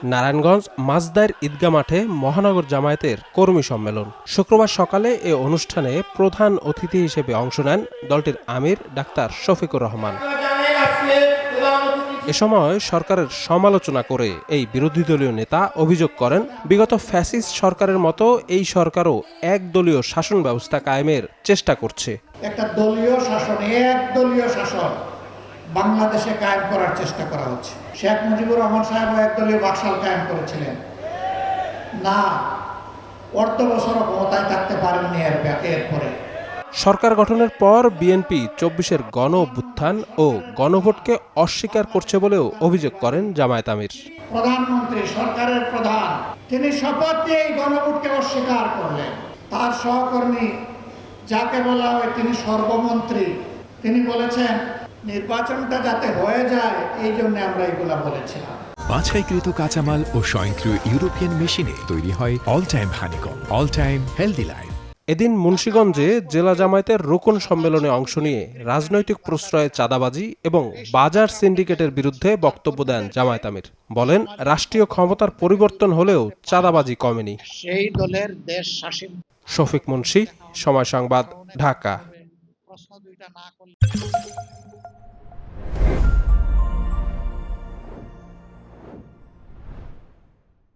নারায়ণগঞ্জ মাঝদার ঈদগাহ মাঠে মহানগর জামায়াতের কর্মী সম্মেলন। শুক্রবার সকালে এ অনুষ্ঠানে প্রধান অতিথি হিসেবে অংশ নেন দলটির আমির ডাক্তার শফিকুর রহমান। এ সময় সরকারের সমালোচনা করে এই বিরোধী দলীয় নেতা অভিযোগ করেন, বিগত ফ্যাসিস্ট সরকারের মতো এই সরকারও একদলীয় শাসন ব্যবস্থা কায়েমের চেষ্টা করছে। একটা দলীয় শাসন, একদলীয় শাসন বাংলাদেশে কায়েম করার চেষ্টা করা হচ্ছে। শেখ মুজিবুর রহমান সাহেব একদলীয় বাকশাল কায়েম করেছিলেন না, অর্ধ বছরও ক্ষমতায় থাকতে পারেননি এরপরে। সরকার গঠনের পর বিএনপি ২৪-এর গণ অভ্যুত্থান ও গণভোটকে অস্বীকার করছে বলেও অভিযোগ করেন জামায়াত আমির। প্রধানমন্ত্রী, সরকারের প্রধান, তিনি শপথ দিয়ে এই গণভোটকে অস্বীকার করলেন। তার সহকর্মী যাকে বলা হয় তিনি সর্বমন্ত্রী, তিনি বলেছেন নির্বাচনটা যাতে হয়ে যায় এই জন্য আমরা এগুলা বলেছিলাম। বাছাইকৃত কাঁচামাল ও স্বয়ংক্রিয় ইউরোপিয়ান মেশিনে তৈরি হয় all time honeycomb, all time healthy life. এদিন মুন্সিগঞ্জে জেলা জামায়াতের রোকন সম্মেলনে অংশ নিয়ে রাজনৈতিক প্রশ্রয়ে চাঁদাবাজি এবং বাজার সিন্ডিকেটের বিরুদ্ধে বক্তব্য দেন জামায়াত আমির। বলেন, রাষ্ট্রীয় ক্ষমতার পরিবর্তন হলেও চাঁদাবাজি কমেনি। সেই দলের দেশ শাসন। শফিক মুন্সি, সময় সংবাদ, ঢাকা।